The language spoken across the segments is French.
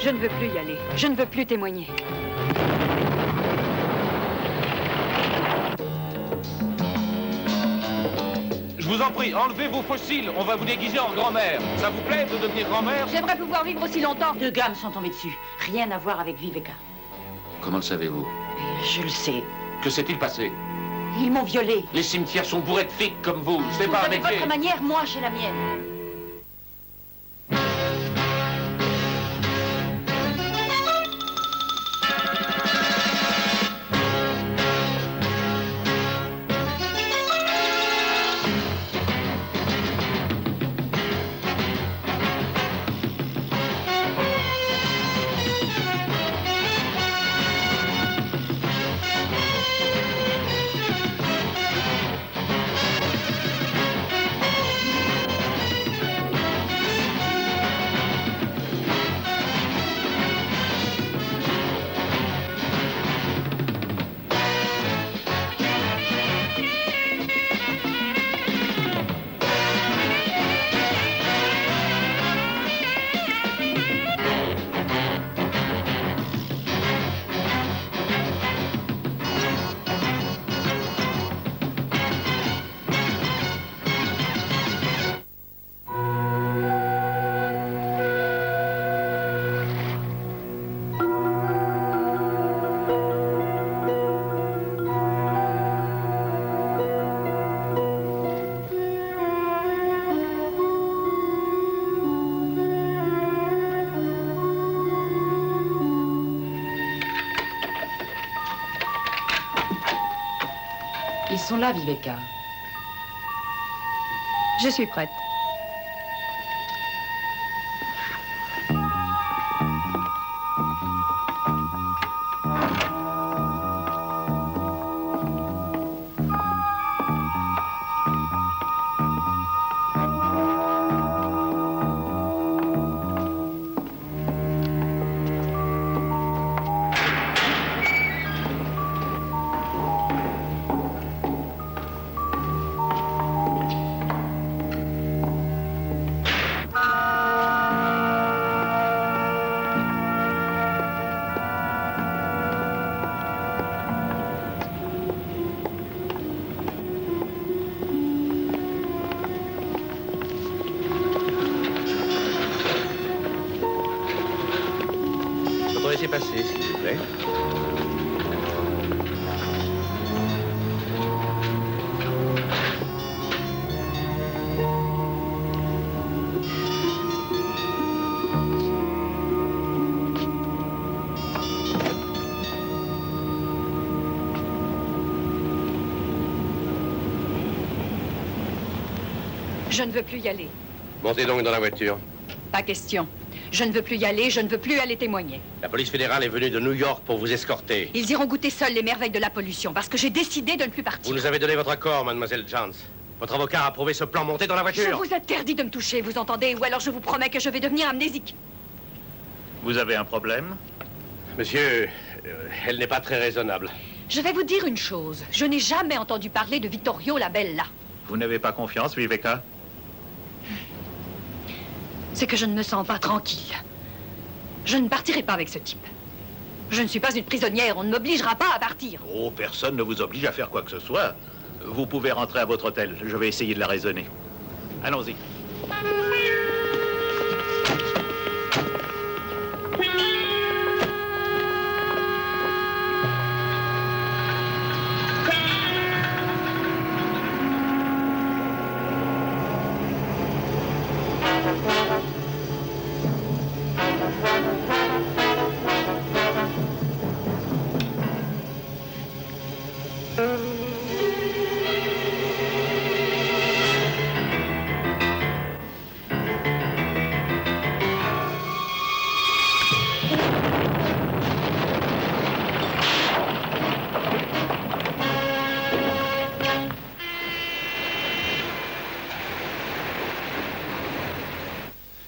Je ne veux plus y aller. Je ne veux plus témoigner. Je vous en prie, enlevez vos fossiles. On va vous déguiser en grand-mère. Ça vous plaît de devenir grand-mère? J'aimerais pouvoir vivre aussi longtemps. 2 gammes sont tombées dessus. Rien à voir avec Viveka. Comment le savez-vous? Je le sais. Que s'est-il passé? Ils m'ont violée. Les cimetières sont bourrés de flics comme vous. C'est Vous pas un avez métier. votre manière, moi j'ai la mienne. Ils sont là, Viveka. Je suis prête. Laissez passer, s'il vous plaît. Je ne veux plus y aller. Montez donc dans la voiture. Pas question. Je ne veux plus y aller, je ne veux plus aller témoigner. La police fédérale est venue de New York pour vous escorter. Ils iront goûter seuls les merveilles de la pollution, parce que j'ai décidé de ne plus partir. Vous nous avez donné votre accord, mademoiselle Jones. Votre avocat a approuvé ce plan. Montez dans la Je voiture. vous interdis de me toucher, vous entendez? Ou alors je vous promets que je vais devenir amnésique. Vous avez un problème? Monsieur, elle n'est pas très raisonnable. Je vais vous dire une chose. Je n'ai jamais entendu parler de Vittorio Labella. Vous n'avez pas confiance, Viveka? C'est que je ne me sens pas tranquille. Je ne partirai pas avec ce type. Je ne suis pas une prisonnière, on ne m'obligera pas à partir. Oh, personne ne vous oblige à faire quoi que ce soit. Vous pouvez rentrer à votre hôtel. Je vais essayer de la raisonner. Allons-y.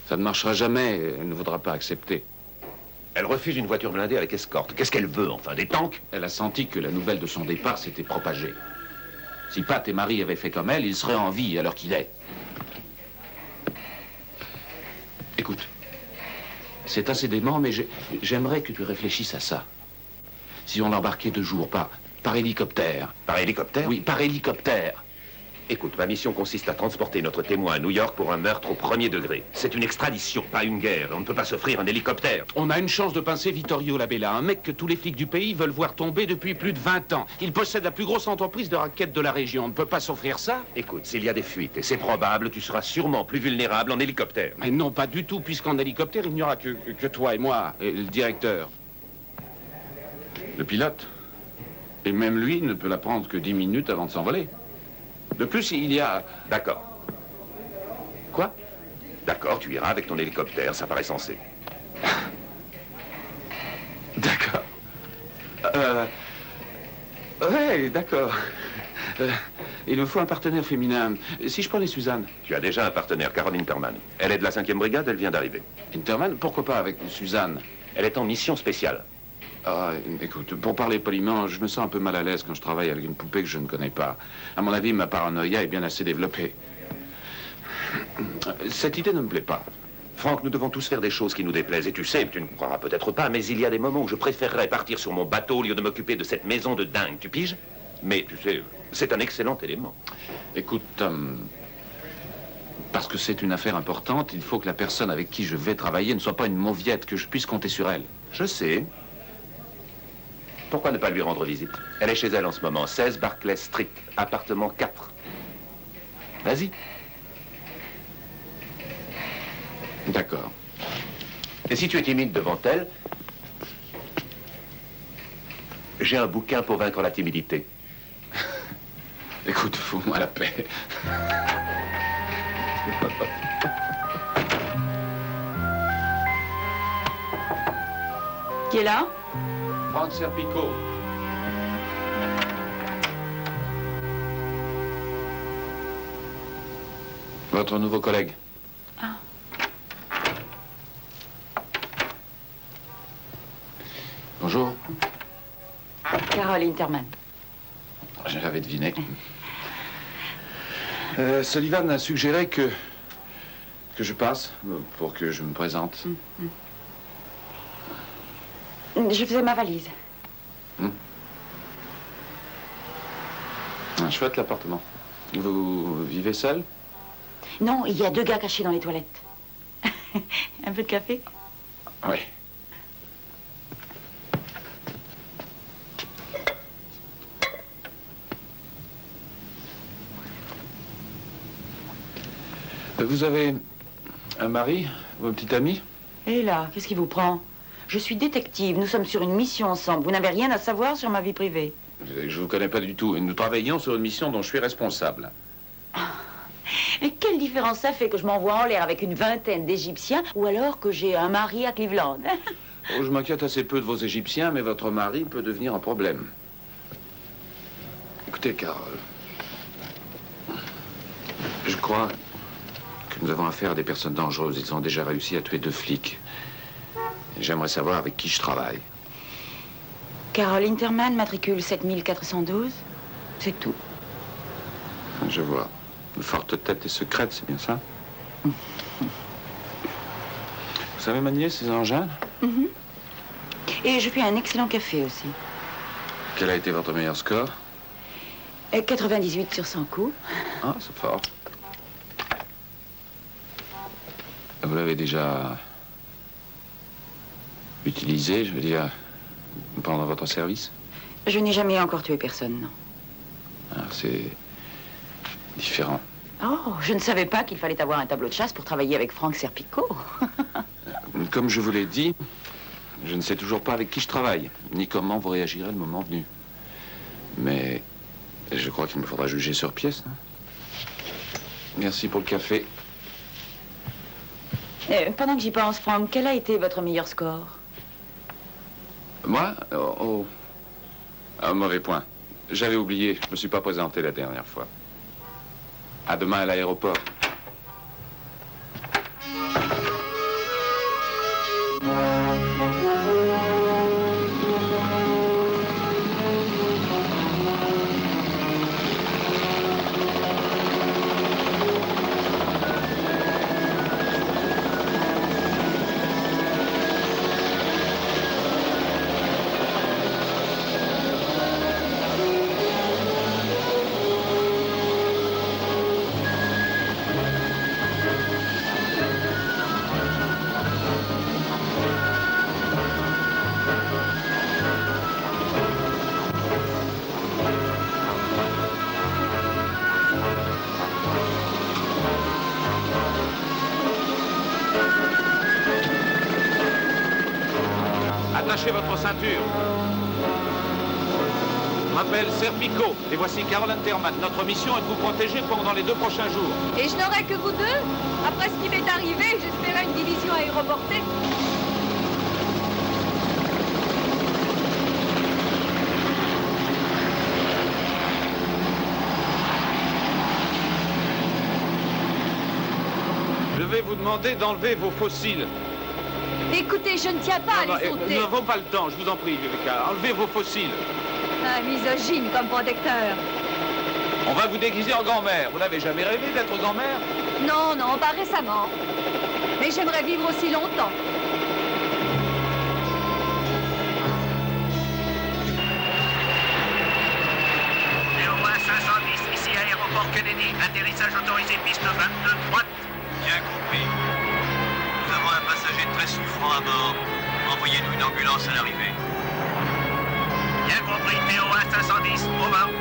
Ça ne marchera jamais, elle ne voudra pas accepter. Elle refuse une voiture blindée avec escorte. Qu'est-ce qu'elle veut, enfin? Des tanks? Elle a senti que la nouvelle de son départ s'était propagée. Si Pat et Marie avaient fait comme elle, il serait en vie à l'heure qu'il est. Écoute, C'est assez dément, mais j'aimerais que tu réfléchisses à ça. Si on l'embarquait 2 jours par hélicoptère. Par hélicoptère? Oui, par hélicoptère. Écoute, ma mission consiste à transporter notre témoin à New York pour un meurtre au 1er degré. C'est une extradition, pas une guerre. On ne peut pas s'offrir un hélicoptère. On a une chance de pincer Vittorio Labella, un mec que tous les flics du pays veulent voir tomber depuis plus de 20 ans. Il possède la plus grosse entreprise de raquettes de la région. On ne peut pas s'offrir ça? Écoute, s'il y a des fuites, et c'est probable, tu seras sûrement plus vulnérable en hélicoptère. Mais non, pas du tout, puisqu'en hélicoptère, il n'y aura que toi et moi, et le directeur. Le pilote. Et même lui ne peut la prendre que 10 minutes avant de s'envoler. De plus, il y a... D'accord. Quoi? D'accord, tu iras avec ton hélicoptère, ça paraît sensé. D'accord. Ouais, d'accord. Il me faut un partenaire féminin. Si je prenais Suzanne? Tu as déjà un partenaire, Carole Interman. Elle est de la 5e brigade, elle vient d'arriver. Interman? Pourquoi pas avec Suzanne? Elle est en mission spéciale. Ah, écoute, pour parler poliment, je me sens un peu mal à l'aise quand je travaille avec une poupée que je ne connais pas. À mon avis, ma paranoïa est bien assez développée. Cette idée ne me plaît pas. Franck, nous devons tous faire des choses qui nous déplaisent. Et tu sais, tu ne croiras peut-être pas, mais il y a des moments où je préférerais partir sur mon bateau au lieu de m'occuper de cette maison de dingue. Tu piges? Mais tu sais, c'est un excellent élément. Écoute, parce que c'est une affaire importante, il faut que la personne avec qui je vais travailler ne soit pas une mauviette, que je puisse compter sur elle. Je sais. Pourquoi ne pas lui rendre visite? Elle est chez elle en ce moment, 16 Barclay Street, appartement 4. Vas-y. D'accord. Et si tu es timide devant elle, j'ai un bouquin pour vaincre la timidité. Écoute, fous-moi la paix. Qui est là? Franck Serpico. Votre nouveau collègue. Ah. Bonjour. Carole Interman. J'avais deviné. Sullivan a suggéré que je passe pour que je me présente. Je faisais ma valise. Un chouette l'appartement. Vous vivez seul? Non, il y a 2 gars cachés dans les toilettes. Un peu de café? Oui. Vous avez un mari, vos petites amies? Et là, qu'est-ce qui vous prend? Je suis détective, nous sommes sur une mission ensemble. Vous n'avez rien à savoir sur ma vie privée. Je vous connais pas du tout. Et nous travaillons sur une mission dont je suis responsable. Et quelle différence ça fait que je m'envoie en l'air avec une vingtaine d'Égyptiens ou alors que j'ai un mari à Cleveland? Oh, je m'inquiète assez peu de vos Égyptiens, mais votre mari peut devenir un problème. Écoutez, Carole, je crois que nous avons affaire à des personnes dangereuses. Ils ont déjà réussi à tuer 2 flics. J'aimerais savoir avec qui je travaille. Carole Interman, matricule 7412. C'est tout. Je vois. Une forte tête et secrète, c'est bien ça? Vous savez manier ces engins? Et je fais un excellent café aussi. Quel a été votre meilleur score? 98 sur 100 coups. Ah, c'est fort. Vous l'avez déjà utilisé, je veux dire, pendant votre service? Je n'ai jamais encore tué personne, non. Ah, c'est différent. Oh, je ne savais pas qu'il fallait avoir un tableau de chasse pour travailler avec Franck Serpico. Comme je vous l'ai dit, je ne sais toujours pas avec qui je travaille, ni comment vous réagirez le moment venu. Mais je crois qu'il me faudra juger sur pièce. Hein. Merci pour le café. Pendant que j'y pense, Franck, quel a été votre meilleur score? Moi? Un mauvais point. J'avais oublié, je me suis pas présenté la dernière fois. À demain à l'aéroport. attachez votre ceinture. Je m'appelle Serpico et voici Carole Interman. Notre mission est de vous protéger pendant les 2 prochains jours. Et je n'aurai que vous deux? Après ce qui m'est arrivé, j'espérais une division aéroportée. Je vais vous demander d'enlever vos fossiles. Écoutez, je ne tiens pas à les sauter. Nous n'avons pas le temps, je vous en prie, Viveca. Enlevez vos fossiles. Un misogyne comme protecteur. On va vous déguiser en grand-mère. Vous n'avez jamais rêvé d'être grand-mère? Non, non, pas récemment. Mais j'aimerais vivre aussi longtemps. Néo-1 510, ici aéroport Kennedy. Atterrissage autorisé, piste 22, droite. Bien compris. Nous avons un passager très souffrant à bord. Envoyez-nous une ambulance à l'arrivée. Bien compris, Néo-1 510, over.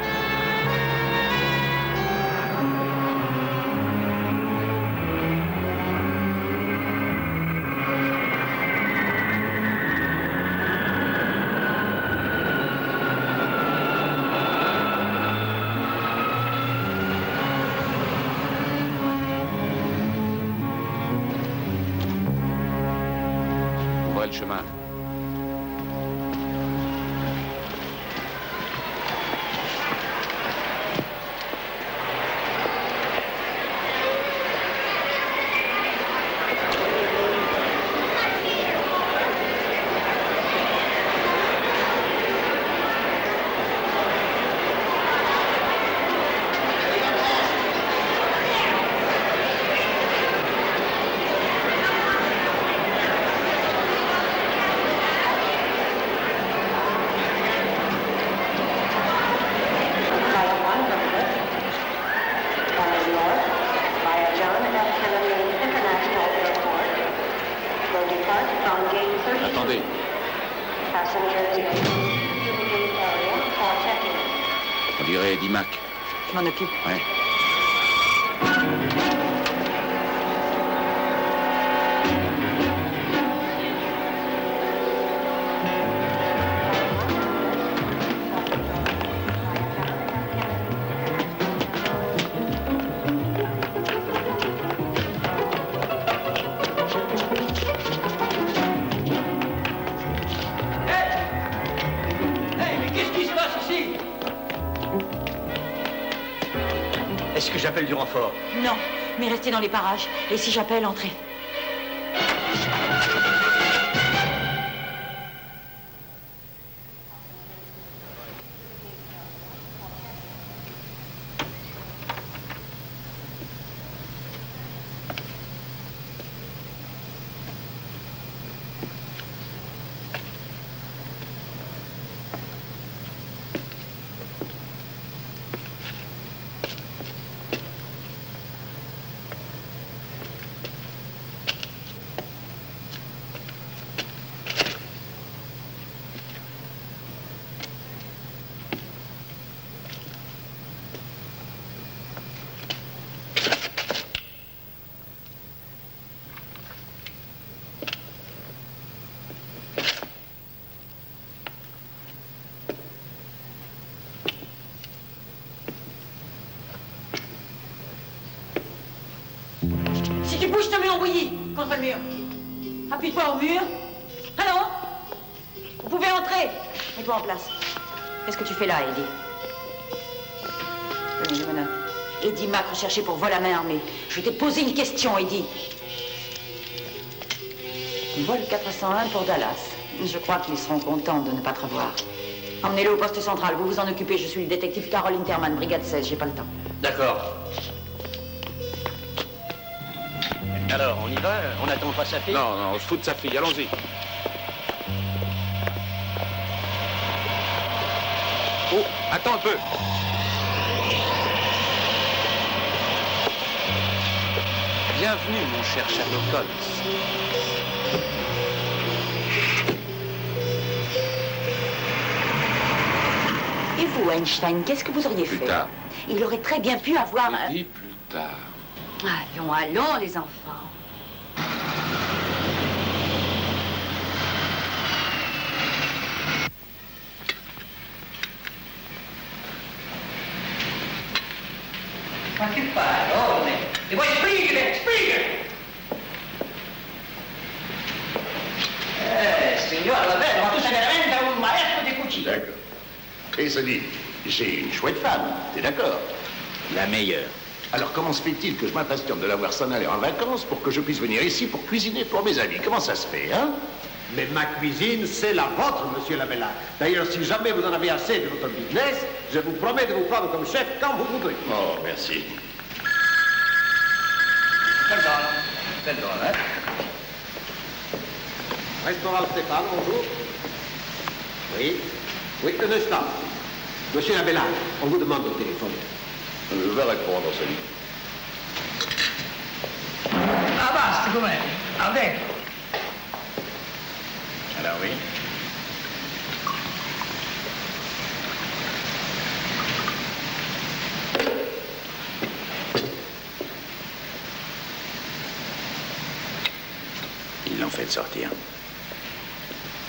Ouvrez le chemin. Attendez. On dirait Eddie Mac. Je m'en occupe. Ouais. Est-ce que j'appelle du renfort? Non, mais restez dans les parages. Et si j'appelle, entrez. Si tu bouges, je te mets en bouillie contre le mur. Appuie-toi au mur. Allons. Vous pouvez entrer. Mets-toi en place. Qu'est-ce que tu fais là, Eddie? Tenez, je me note. Eddie Mac, recherché pour vol à main armée. Je t'ai posé une question, Eddie. Vol 401 pour Dallas. Je crois qu'ils seront contents de ne pas te revoir. Emmenez-le au poste central. Vous vous en occupez. Je suis le détective Carole Interman, brigade 16. J'ai pas le temps. D'accord. Alors, on y va? On attend pas sa fille? Non, non, on se fout de sa fille. Allons-y. Oh, attends un peu. Bienvenue, mon cher Sherlock Holmes. Et vous, Einstein, qu'est-ce que vous auriez fait? Plus tard. Il aurait très bien pu avoir un... Je dis plus tard. Allons, allons, les enfants. ti parole. E vuoi spiegare, spiegare! Signor, davvero, ma tu sei veramente un maestro di cucina. D'accord. Et ça dit, j'ai une chouette femme, t'es d'accord? La meilleure. Alors comment se fait-il que je m'impatiente de la voir s'en aller en vacances pour que je puisse venir ici pour cuisiner pour mes amis? Comment ça se fait, hein? Mais ma cuisine, c'est la vôtre, monsieur Labella. D'ailleurs, si jamais vous en avez assez de votre business, je vous promets de vous prendre comme chef quand vous voudrez. Oh, merci. Perdona. Restaurant Stéphane, bonjour. Oui. Oui, un instant. Monsieur Labella, on vous demande au téléphone. Je vais répondre, salut. Ah, basta, com'è? Avec. Alors oui. Ils l'ont fait sortir.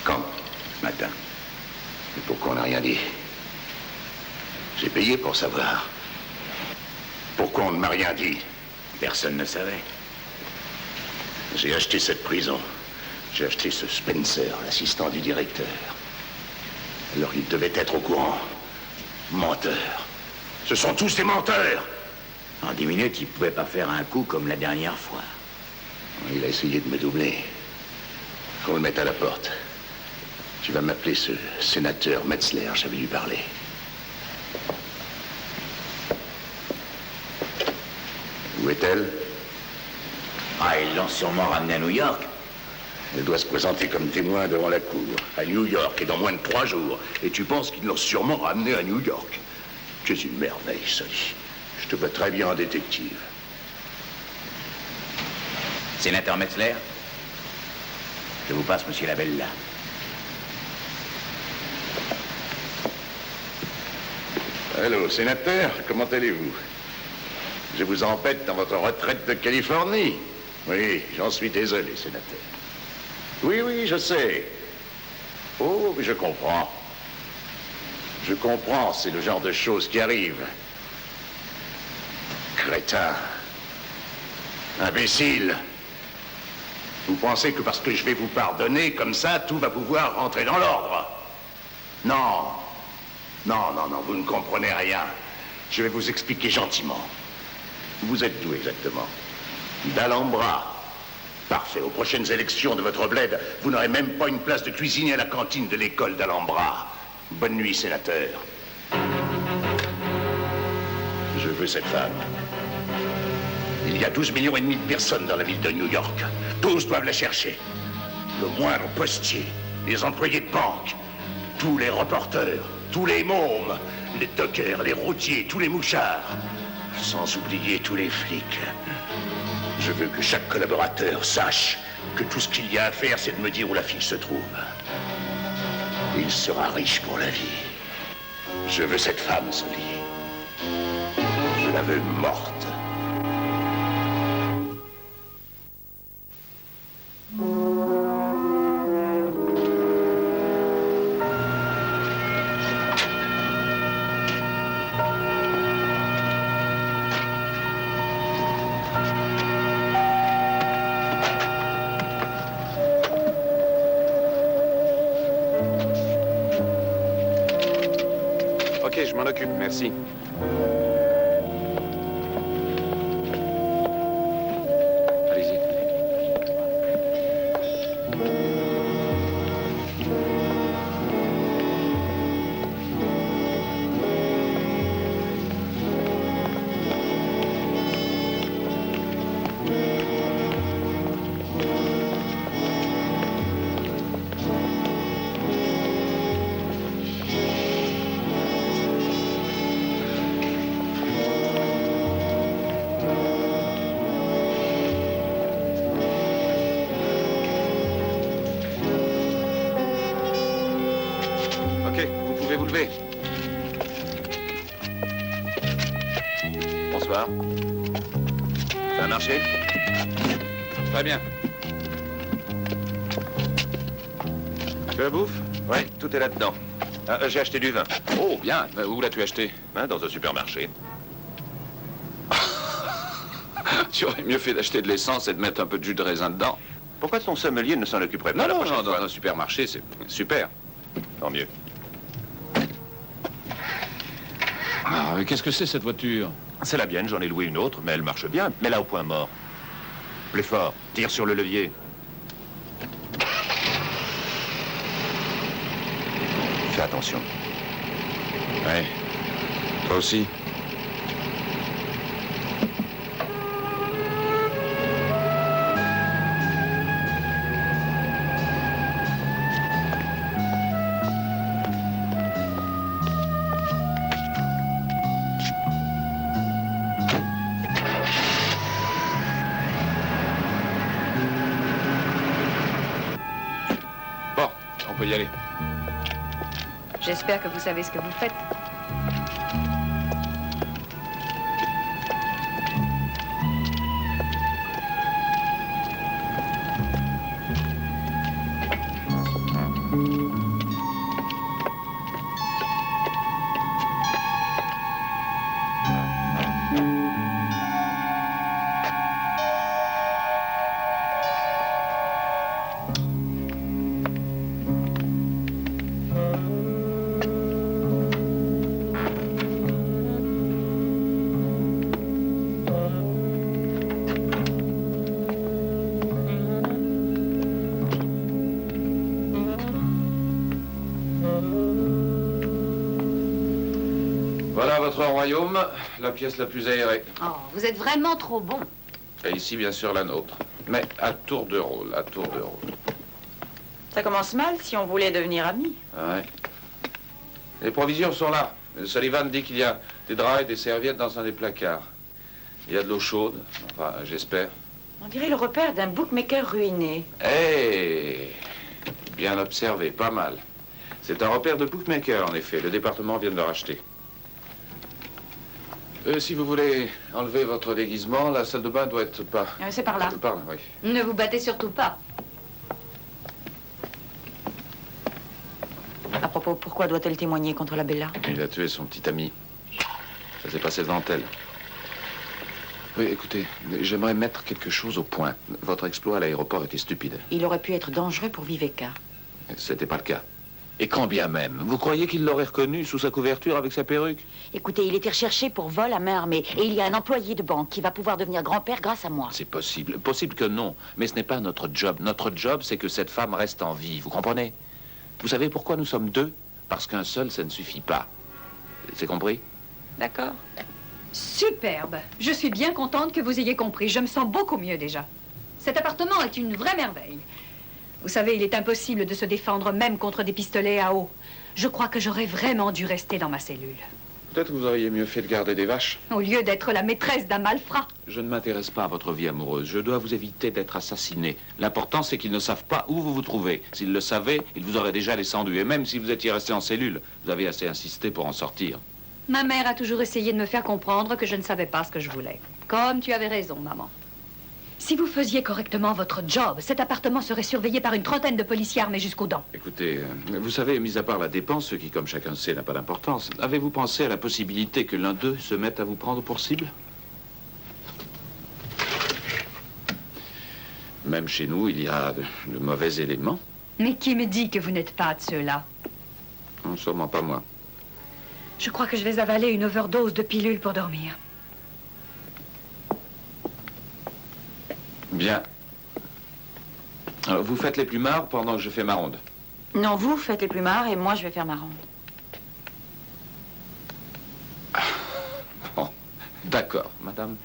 Quand? Ce matin. Et pourquoi on n'a rien dit? J'ai payé pour savoir. Pourquoi on ne m'a rien dit? Personne ne savait. J'ai acheté cette prison. J'ai acheté ce Spencer, l'assistant du directeur. Alors il devait être au courant. Menteur. Ce sont tous des menteurs. En 10 minutes, il pouvait pas faire un coup comme la dernière fois. Il a essayé de me doubler. Faut le mettre à la porte. Tu vas m'appeler ce sénateur Metzler, j'avais dû parler. Où est-elle? Ah, ils l'ont sûrement ramenée à New York. Elle doit se présenter comme témoin devant la cour, à New York, et dans moins de 3 jours. Et tu penses qu'ils l'ont sûrement ramenée à New York? Tu es une merveille, Sally. Je te vois très bien en détective. Sénateur Metzler, je vous passe monsieur Labella. Allô, sénateur, comment allez-vous? Je vous embête dans votre retraite de Californie. Oui, j'en suis désolé, sénateur. Oui, oui, je sais. Oh, mais je comprends. Je comprends, c'est le genre de choses qui arrivent. Crétin. Imbécile. Vous pensez que parce que je vais vous pardonner, comme ça, tout va pouvoir rentrer dans l'ordre? Non. Non, non, non, vous ne comprenez rien. Je vais vous expliquer gentiment. Vous êtes d'où exactement? D'Alhambra. Parfait. Aux prochaines élections de votre bled, vous n'aurez même pas une place de cuisinier à la cantine de l'école d'Alhambra. Bonne nuit, sénateur. Je veux cette femme. Il y a 12,5 millions de personnes dans la ville de New York. Tous doivent la chercher. Le moindre postier, les employés de banque, tous les reporters, tous les mômes, les dockers, les routiers, tous les mouchards. Sans oublier tous les flics. Je veux que chaque collaborateur sache que tout ce qu'il y a à faire, c'est de me dire où la fille se trouve. Il sera riche pour la vie. Je veux cette femme, Sully. Je la veux morte. Ok, je m'en occupe, merci. Allez-y. Ok, vous pouvez vous lever. Bonsoir. Ça a marché? Très bien. Tu la bouffe? Ouais, tout est là-dedans. Ah, j'ai acheté du vin. Oh, bien. Où l'as-tu acheté? Hein, dans un supermarché. Tu aurais mieux fait d'acheter de l'essence et de mettre un peu de jus de raisin dedans. Pourquoi ton sommelier ne s'en occuperait pas? Non, la non, prochaine non, fois dans un supermarché, c'est super. Tant mieux. Ah, qu'est-ce que c'est cette voiture? C'est la mienne, j'en ai loué une autre, mais elle marche bien. Mets-la au point mort. Plus fort, tire sur le levier. Fais attention. Ouais. Toi aussi. Bon, on peut y aller. J'espère que vous savez ce que vous faites. Voilà votre royaume, la pièce la plus aérée. Oh, vous êtes vraiment trop bon. Et ici, bien sûr, la nôtre. Mais à tour de rôle, à tour de rôle. Ça commence mal si on voulait devenir amis. Ouais. Les provisions sont là. Sullivan dit qu'il y a des draps et des serviettes dans un des placards. Il y a de l'eau chaude, enfin, j'espère. On dirait le repère d'un bookmaker ruiné. Eh, bien observé, pas mal. C'est un repère de bookmaker, en effet. Le département vient de le racheter. Si vous voulez enlever votre déguisement, la salle de bain doit être pas... C'est par là. Par là, oui. Ne vous battez surtout pas. À propos, pourquoi doit-elle témoigner contre la Bella? Il a tué son petit ami. Ça s'est passé devant elle. Oui, écoutez, j'aimerais mettre quelque chose au point. Votre exploit à l'aéroport était stupide. Il aurait pu être dangereux pour Viveka. C'était pas le cas. Et quand bien même, vous croyez qu'il l'aurait reconnu sous sa couverture avec sa perruque? Écoutez, il était recherché pour vol à main armée. Et il y a un employé de banque qui va pouvoir devenir grand-père grâce à moi. C'est possible. Possible que non. Mais ce n'est pas notre job. Notre job, c'est que cette femme reste en vie. Vous comprenez? Vous savez pourquoi nous sommes deux? Parce qu'un seul, ça ne suffit pas. C'est compris? D'accord. Superbe. Je suis bien contente que vous ayez compris. Je me sens beaucoup mieux déjà. Cet appartement est une vraie merveille. Vous savez, il est impossible de se défendre même contre des pistolets à eau. Je crois que j'aurais vraiment dû rester dans ma cellule. Peut-être que vous auriez mieux fait de garder des vaches. Au lieu d'être la maîtresse d'un malfrat. Je ne m'intéresse pas à votre vie amoureuse. Je dois vous éviter d'être assassiné. L'important, c'est qu'ils ne savent pas où vous vous trouvez. S'ils le savaient, ils vous auraient déjà descendu. Et même si vous étiez resté en cellule, vous avez assez insisté pour en sortir. Ma mère a toujours essayé de me faire comprendre que je ne savais pas ce que je voulais. Comme tu avais raison, maman. Si vous faisiez correctement votre job, cet appartement serait surveillé par une trentaine de policiers armés jusqu'aux dents. Écoutez, vous savez, mis à part la dépense, ce qui, comme chacun sait, n'a pas d'importance, avez-vous pensé à la possibilité que l'un d'eux se mette à vous prendre pour cible? Même chez nous, il y a de mauvais éléments. Mais qui me dit que vous n'êtes pas de ceux-là? Non, sûrement pas moi. Je crois que je vais avaler une overdose de pilules pour dormir. Bien. Alors, vous faites les plumards pendant que je fais ma ronde. Non, vous faites les plumards et moi je vais faire ma ronde. Bon, d'accord, madame.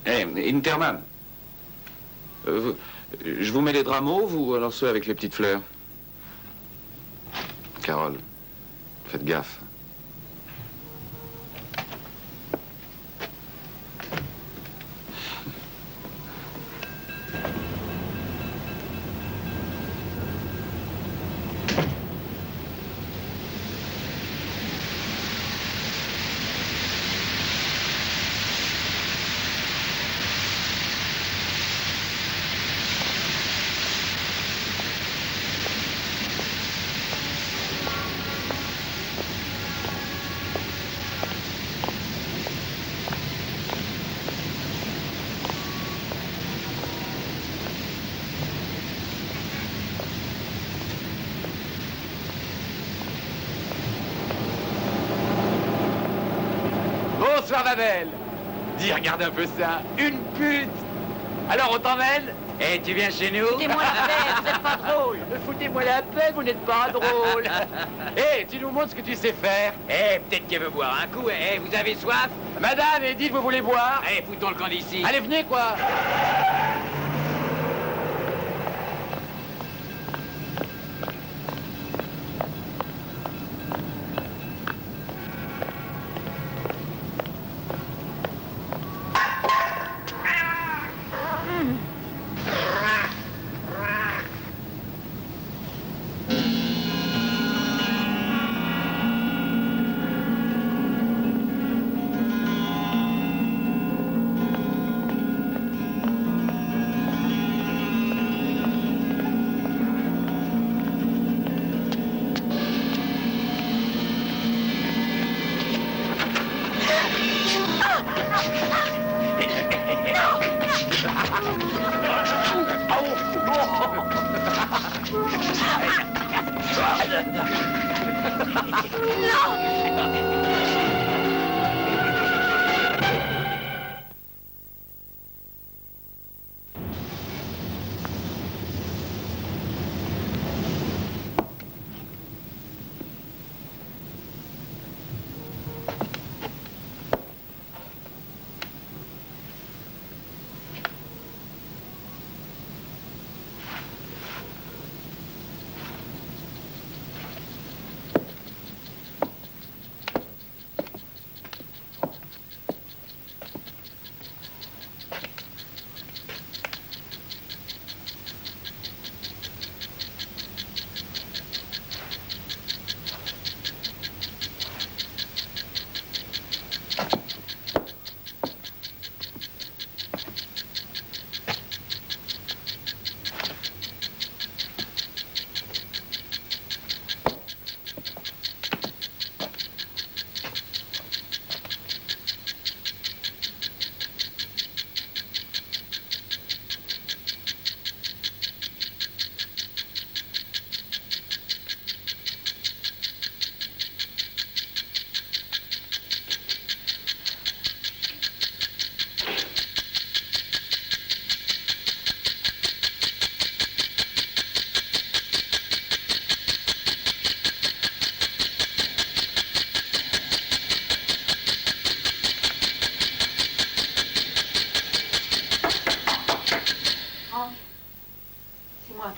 Interman. Je vous mets les draps mauves ou alors ceux avec les petites fleurs? Carole, faites gaffe. Bonsoir, ma belle. Dis, regarde un peu ça. Une pute. Alors, on t'emmène? Eh, tu viens chez nous? Foutez-moi la paix, vous êtes pas drôle. Foutez-moi la paix, vous n'êtes pas drôle. Eh, tu nous montres ce que tu sais faire. Eh, peut-être qu'elle veut boire un coup. Eh, vous avez soif? Madame, Edith, vous voulez boire? Eh, foutons le camp d'ici. Allez, venez, quoi.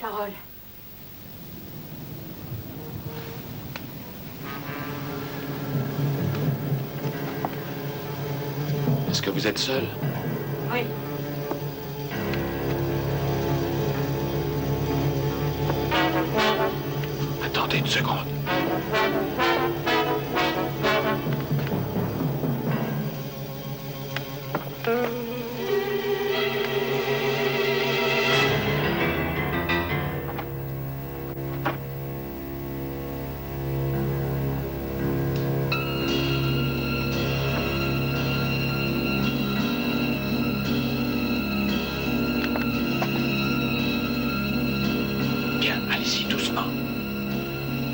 Carole. Est-ce que vous êtes seul? Oui. Attendez une seconde.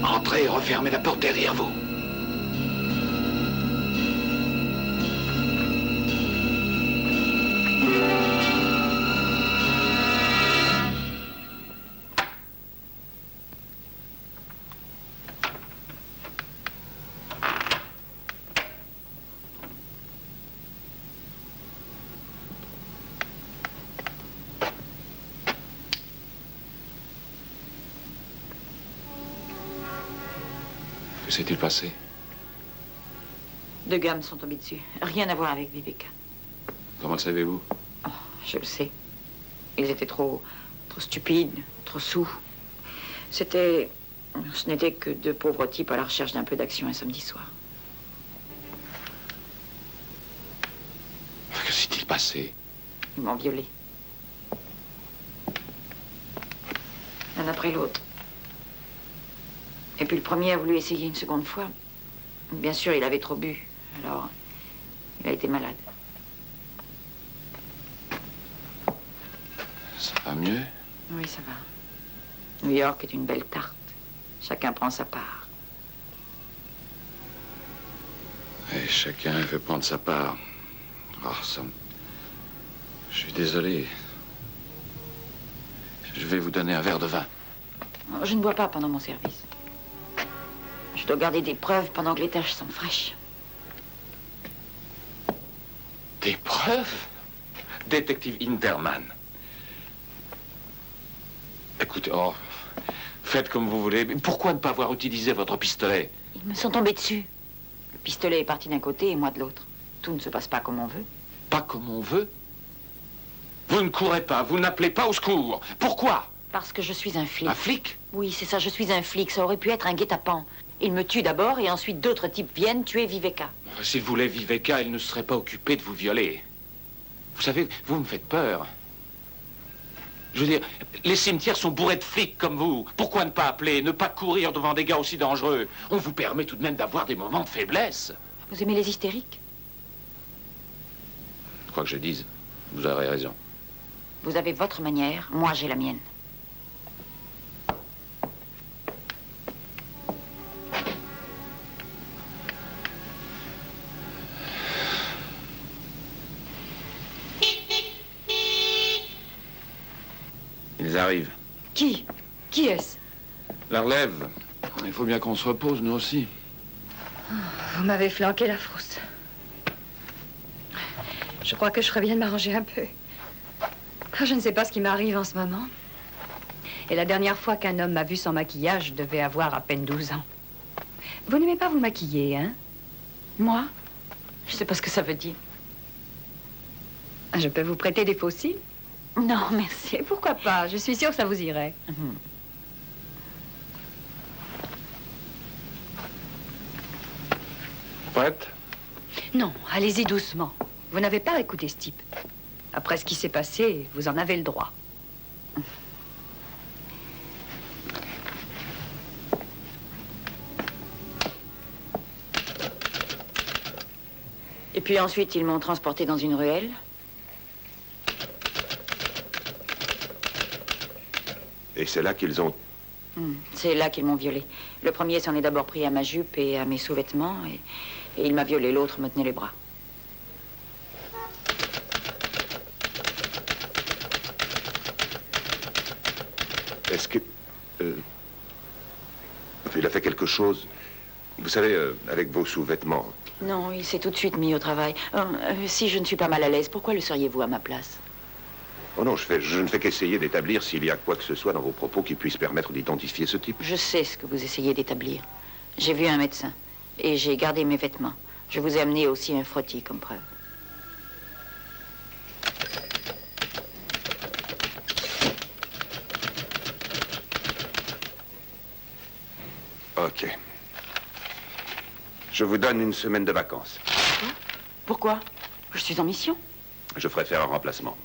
Entrez et refermez la porte derrière vous. Que s'est-il passé? Deux gars me sont tombés dessus. Rien à voir avec Viveka. Comment le savez-vous? Oh, je le sais. Ils étaient trop stupides, trop saoux. Ce n'était que deux pauvres types à la recherche d'un peu d'action un samedi soir. Que s'est-il passé? Ils m'ont violée. L'un après l'autre. Et puis le premier a voulu essayer une seconde fois. Bien sûr, il avait trop bu. Alors, il a été malade. Ça va mieux? Oui, ça va. New York est une belle tarte. Chacun prend sa part. Et chacun veut prendre sa part. Oh, ça... Je suis désolé. Je vais vous donner un verre de vin. Je ne bois pas pendant mon service. Je dois garder des preuves pendant que les tâches sont fraîches. Des preuves? Détective Hinterman. Écoutez, oh, faites comme vous voulez. Mais pourquoi ne pas avoir utilisé votre pistolet? Ils me sont tombés dessus. Le pistolet est parti d'un côté et moi de l'autre. Tout ne se passe pas comme on veut. Pas comme on veut? Vous ne courez pas, vous n'appelez pas au secours. Pourquoi? Parce que je suis un flic. Un flic? Oui, c'est ça, je suis un flic. Ça aurait pu être un guet-apens. Il me tue d'abord et ensuite d'autres types viennent tuer Viveka. S'il voulait Viveka, il ne serait pas occupé de vous violer. Vous savez, vous me faites peur. Je veux dire, les cimetières sont bourrés de flics comme vous. Pourquoi ne pas appeler, ne pas courir devant des gars aussi dangereux? On vous permet tout de même d'avoir des moments de faiblesse. Vous aimez les hystériques? Quoi que je dise, vous avez raison. Vous avez votre manière, moi j'ai la mienne. Ils arrivent. Qui? Qui est-ce? La relève. Il faut bien qu'on se repose, nous aussi. Vous m'avez flanqué la frousse. Je crois que je ferais bien de m'arranger un peu. Je ne sais pas ce qui m'arrive en ce moment. Et la dernière fois qu'un homme m'a vu sans maquillage, je devais avoir à peine 12 ans. Vous n'aimez pas vous maquiller, hein? Moi? Je sais pas ce que ça veut dire. Je peux vous prêter des faux cils? Non, merci. Et pourquoi pas? Je suis sûre que ça vous irait. Prête? Non, allez-y doucement. Vous n'avez pas écouté ce type. Après ce qui s'est passé, vous en avez le droit. Et puis ensuite, ils m'ont transporté dans une ruelle. Et c'est là qu'ils ont... C'est là qu'ils m'ont violée. Le premier s'en est d'abord pris à ma jupe et à mes sous-vêtements, et il m'a violée. L'autre me tenait les bras. Est-ce que... il a fait quelque chose, vous savez, avec vos sous-vêtements? Non, il s'est tout de suite mis au travail. Si je ne suis pas mal à l'aise, pourquoi le seriez-vous à ma place? Oh non, je ne fais qu'essayer d'établir s'il y a quoi que ce soit dans vos propos qui puisse permettre d'identifier ce type. Je sais ce que vous essayez d'établir. J'ai vu un médecin et j'ai gardé mes vêtements. Je vous ai amené aussi un frottis comme preuve. Ok. Je vous donne une semaine de vacances. Pourquoi? Je suis en mission. Je ferai faire un remplacement.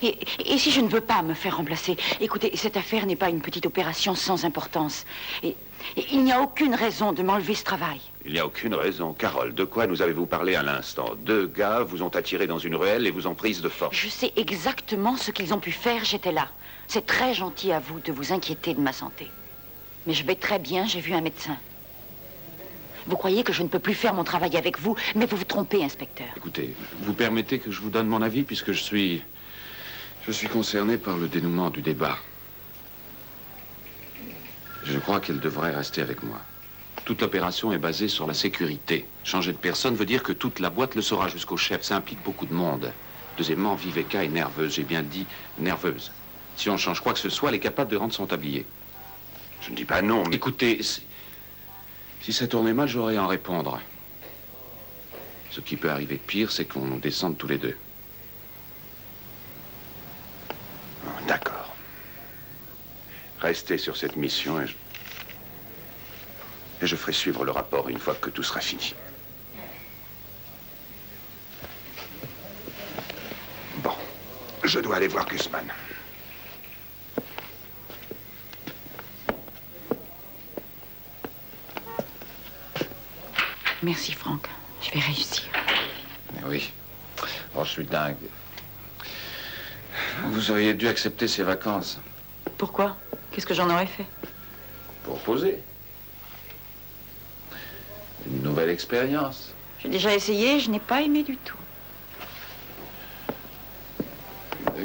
Et si je ne veux pas me faire remplacer? Écoutez, cette affaire n'est pas une petite opération sans importance. Et il n'y a aucune raison de m'enlever ce travail. Il n'y a aucune raison. Carole, de quoi nous avez-vous parlé à l'instant? 2 gars vous ont attiré dans une ruelle et vous ont prise de force. Je sais exactement ce qu'ils ont pu faire, j'étais là. C'est très gentil à vous de vous inquiéter de ma santé. Mais je vais très bien, j'ai vu un médecin. Vous croyez que je ne peux plus faire mon travail avec vous, mais vous vous trompez, inspecteur. Écoutez, vous permettez que je vous donne mon avis puisque je suis concerné par le dénouement du débat. Je crois qu'elle devrait rester avec moi. Toute l'opération est basée sur la sécurité. Changer de personne veut dire que toute la boîte le saura jusqu'au chef. Ça implique beaucoup de monde. Deuxièmement, Viveka est nerveuse. J'ai bien dit nerveuse. Si on change quoi que ce soit, elle est capable de rendre son tablier. Je ne dis pas non, mais... Écoutez, si ça tournait mal, j'aurais à en répondre. Ce qui peut arriver de pire, c'est qu'on descende tous les deux. D'accord. Restez sur cette mission et je ferai suivre le rapport une fois que tout sera fini. Bon, je dois aller voir Guzman. Merci, Franck. Je vais réussir. Mais oui. Oh, je suis dingue. Vous auriez dû accepter ces vacances. Pourquoi? Qu'est-ce que j'en aurais fait? Pour poser. Une nouvelle expérience. J'ai déjà essayé, je n'ai pas aimé du tout.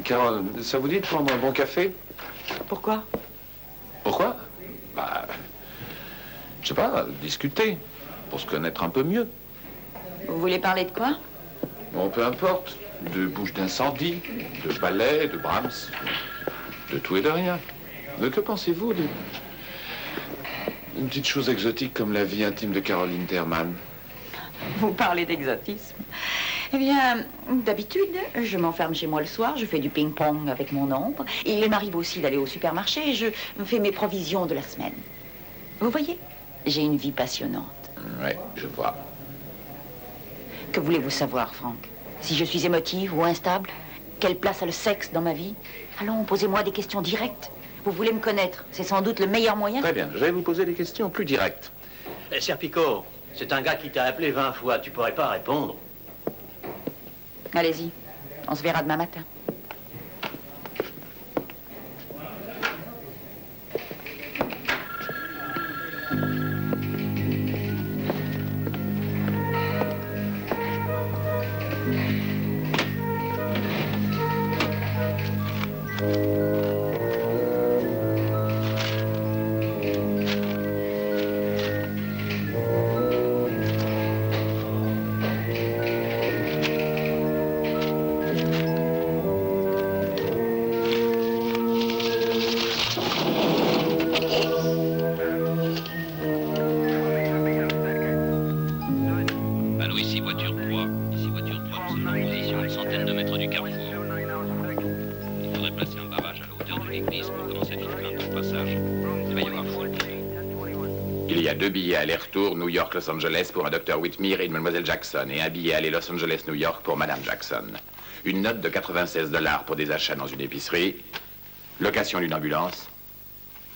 Carole, ça vous dit de prendre un bon café? Pourquoi? Pourquoi? Bah, je sais pas, discuter, pour se connaître un peu mieux. Vous voulez parler de quoi? Bon, peu importe. De bouches d'incendie, de ballet, de Brahms, de tout et de rien. Mais que pensez-vous d'une petite chose exotique comme la vie intime de Caroline Terman? Vous parlez d'exotisme. Eh bien, d'habitude, je m'enferme chez moi le soir, je fais du ping-pong avec mon ombre. Et il m'arrive aussi d'aller au supermarché et je fais mes provisions de la semaine. Vous voyez, j'ai une vie passionnante. Oui, je vois. Que voulez-vous savoir, Franck? Si je suis émotive ou instable? Quelle place a le sexe dans ma vie? Allons, posez-moi des questions directes. Vous voulez me connaître, c'est sans doute le meilleur moyen. Très bien, je vais vous poser des questions plus directes. Serpico, c'est un gars qui t'a appelé 20 fois, tu pourrais pas répondre. Allez-y, on se verra demain matin. Allô, ici voiture 3. Ici voiture 3, nous sommes en position à une centaine de mètres du carrefour. Il faudrait placer un barrage à la hauteur de l'église pour commencer à filtrer un peu le passage. Il va y avoir foule. Il y a 2 billets aller-retour New York-Los Angeles pour un Dr. Whitmere et une Mademoiselle Jackson, et un billet aller Los Angeles-New York pour Madame Jackson. Une note de 96 $ pour des achats dans une épicerie, location d'une ambulance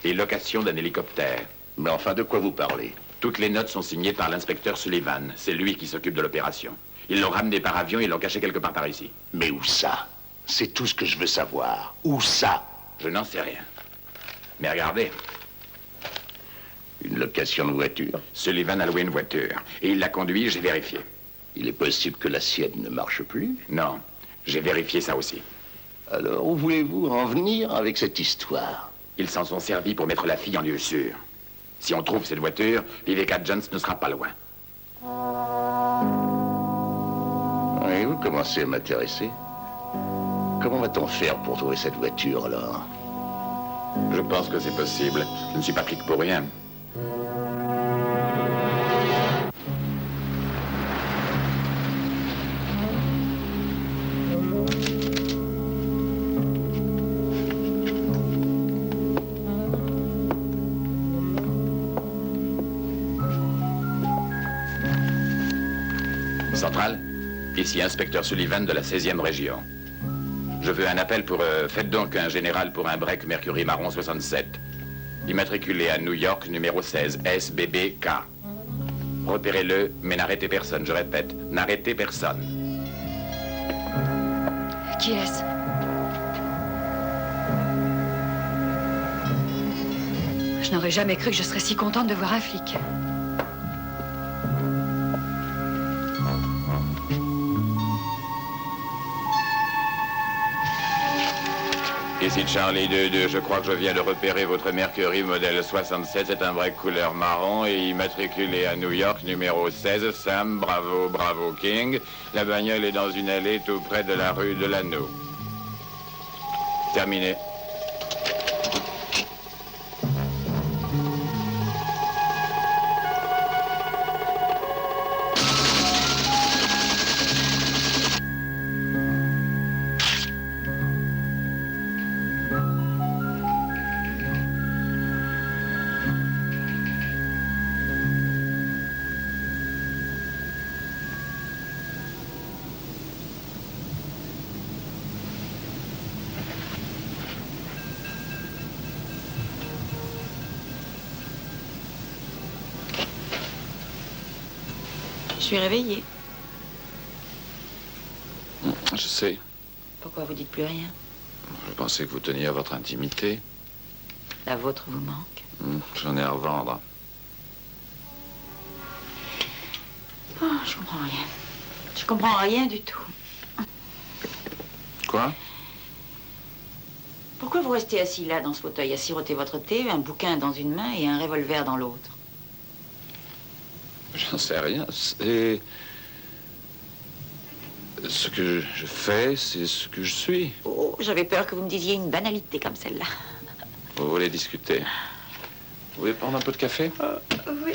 et location d'un hélicoptère. Mais enfin, de quoi vous parlez? Toutes les notes sont signées par l'inspecteur Sullivan. C'est lui qui s'occupe de l'opération. Ils l'ont ramené par avion et l'ont caché quelque part par ici. Mais où ça? C'est tout ce que je veux savoir. Où ça? Je n'en sais rien. Mais regardez. Une location de voiture? Sullivan a loué une voiture. Et il l'a conduit, j'ai vérifié. Il est possible que la sienne ne marche plus? Non, j'ai vérifié ça aussi. Alors, où voulez-vous en venir avec cette histoire? Ils s'en sont servis pour mettre la fille en lieu sûr. Si on trouve cette voiture, Viveca Jones ne sera pas loin. Oui, vous commencez à m'intéresser. Comment va-t-on faire pour trouver cette voiture, alors? Je pense que c'est possible. Je ne suis pas flic pour rien. Centrale, ici inspecteur Sullivan de la 16e région. Je veux un appel pour... faites donc un général pour un break Mercury marron 67. Immatriculé à New York, numéro 16, SBBK. Repérez-le, mais n'arrêtez personne, je répète, n'arrêtez personne. Qui est-ce? Je n'aurais jamais cru que je serais si contente de voir un flic. Ici Charlie 22, je crois que je viens de repérer votre Mercury modèle 67. C'est un break couleur marron et immatriculé à New York, numéro 16, Sam, Bravo, Bravo King. La bagnole est dans une allée tout près de la rue de l'Anneau. Terminé. Je suis réveillée. Je sais. Pourquoi vous dites plus rien? Je pensais que vous teniez à votre intimité. La vôtre vous manque? J'en ai à revendre. Oh, je comprends rien. Je comprends rien du tout. Quoi? Pourquoi vous restez assis là, dans ce fauteuil, à siroter votre thé, un bouquin dans une main et un revolver dans l'autre? J'en sais rien. C'est... Ce que je fais, c'est ce que je suis. Oh, j'avais peur que vous me disiez une banalité comme celle-là. Vous voulez discuter? Vous voulez prendre un peu de café? Oui.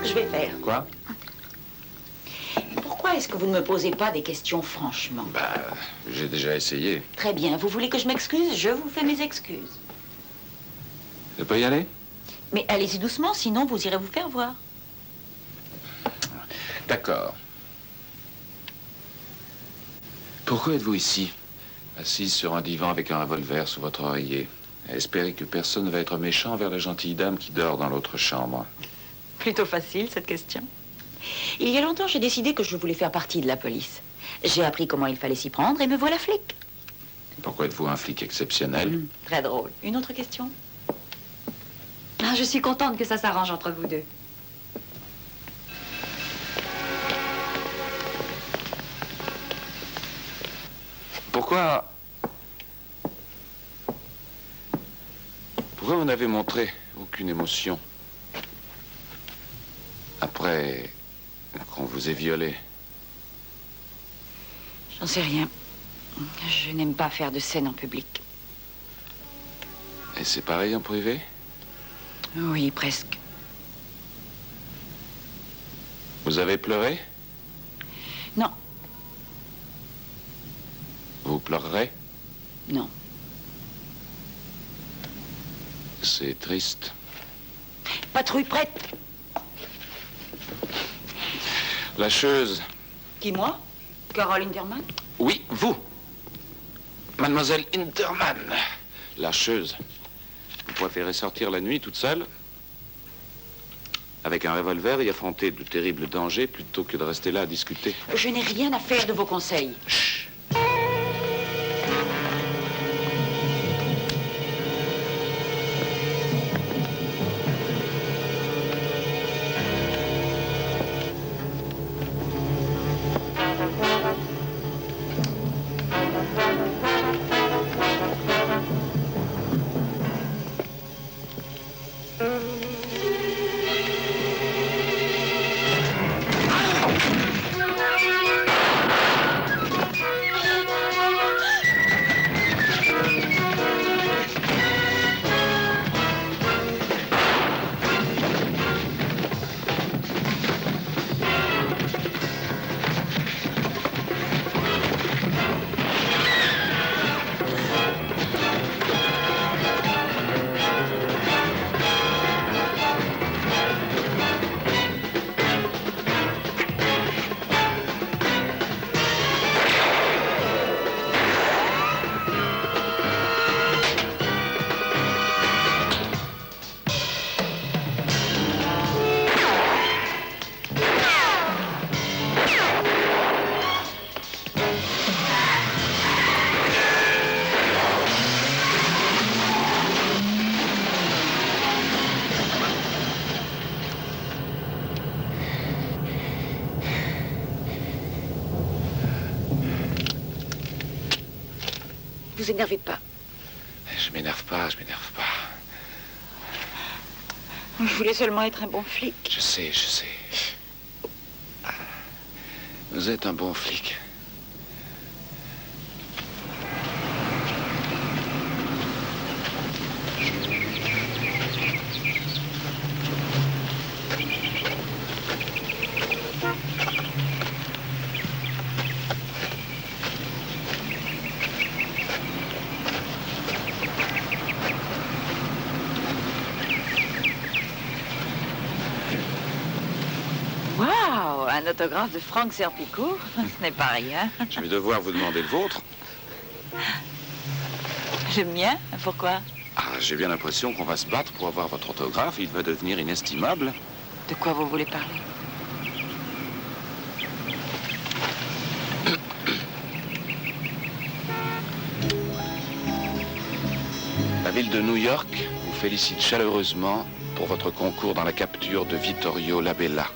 Je vais faire. Quoi? Pourquoi est-ce que vous ne me posez pas des questions franchement? Bah, j'ai déjà essayé. Très bien. Vous voulez que je m'excuse? Je vous fais mes excuses. Je peux y aller? Mais allez-y doucement, sinon vous irez vous faire voir. D'accord. Pourquoi êtes-vous ici, assise sur un divan avec un revolver sous votre oreiller, à espérer que personne ne va être méchant envers la gentille dame qui dort dans l'autre chambre? Plutôt facile, cette question. Il y a longtemps, j'ai décidé que je voulais faire partie de la police. J'ai appris comment il fallait s'y prendre et me voilà flic. Pourquoi êtes-vous un flic exceptionnel? Très drôle. Une autre question? Ah, je suis contente que ça s'arrange entre vous deux. Pourquoi vous n'avez montré aucune émotion après qu'on vous ait violé? J'en sais rien. Je n'aime pas faire de scène en public. Et c'est pareil en privé? Oui, presque. Vous avez pleuré? Non. Vous pleurerez? Non. C'est triste. Patrouille prête. Lâcheuse. Qui, moi? Carole Interman? Oui, vous. Mademoiselle Interman. Lâcheuse. Vous préférez sortir la nuit toute seule, avec un revolver et affronter de terribles dangers, plutôt que de rester là à discuter? Je n'ai rien à faire de vos conseils. Chut. Vous énervez pas. Je m'énerve pas, je m'énerve pas. Je voulais seulement être un bon flic. Je sais, je sais. Vous êtes un bon flic. Waouh, un autographe de Franck Serpicourt, ce n'est pas rien. Je vais devoir vous demander le vôtre. Le mien? Pourquoi? Ah, j'ai bien l'impression qu'on va se battre pour avoir votre autographe. Il va devenir inestimable. De quoi vous voulez parler? La ville de New York vous félicite chaleureusement pour votre concours dans la capture de Vittorio Labella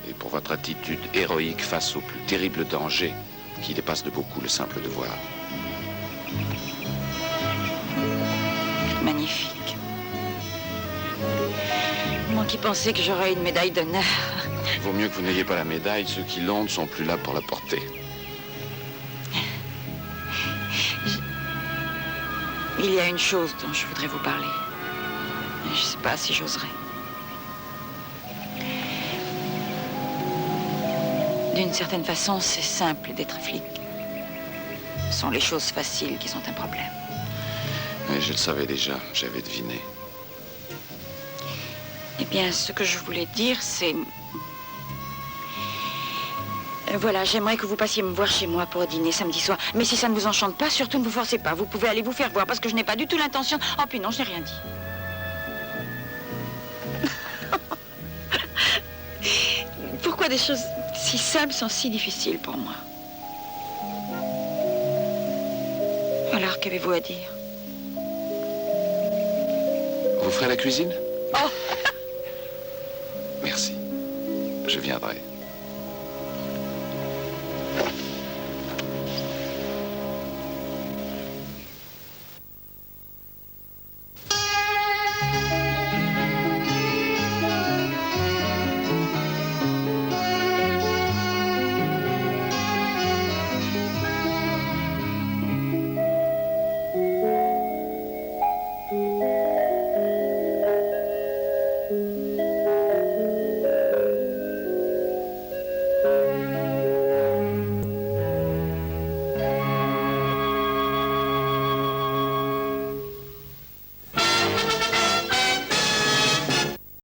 et pour votre attitude héroïque face au plus terrible danger qui dépasse de beaucoup le simple devoir. Magnifique. Moi qui pensais que j'aurais une médaille d'honneur. Il vaut mieux que vous n'ayez pas la médaille. Ceux qui l'ont ne sont plus là pour la porter. Il y a une chose dont je voudrais vous parler. Je ne sais pas si j'oserais. D'une certaine façon, c'est simple d'être flic. Ce sont les choses faciles qui sont un problème. Oui, je le savais déjà. J'avais deviné. Eh bien, ce que je voulais dire, c'est... Voilà, j'aimerais que vous passiez me voir chez moi pour dîner samedi soir. Mais si ça ne vous enchante pas, surtout ne vous forcez pas. Vous pouvez aller vous faire voir parce que je n'ai pas du tout l'intention... Oh, puis non, je n'ai rien dit. Pourquoi des choses si simples sont si difficiles pour moi? Alors, qu'avez-vous à dire? Vous ferez la cuisine? Oh! Merci. Je viendrai.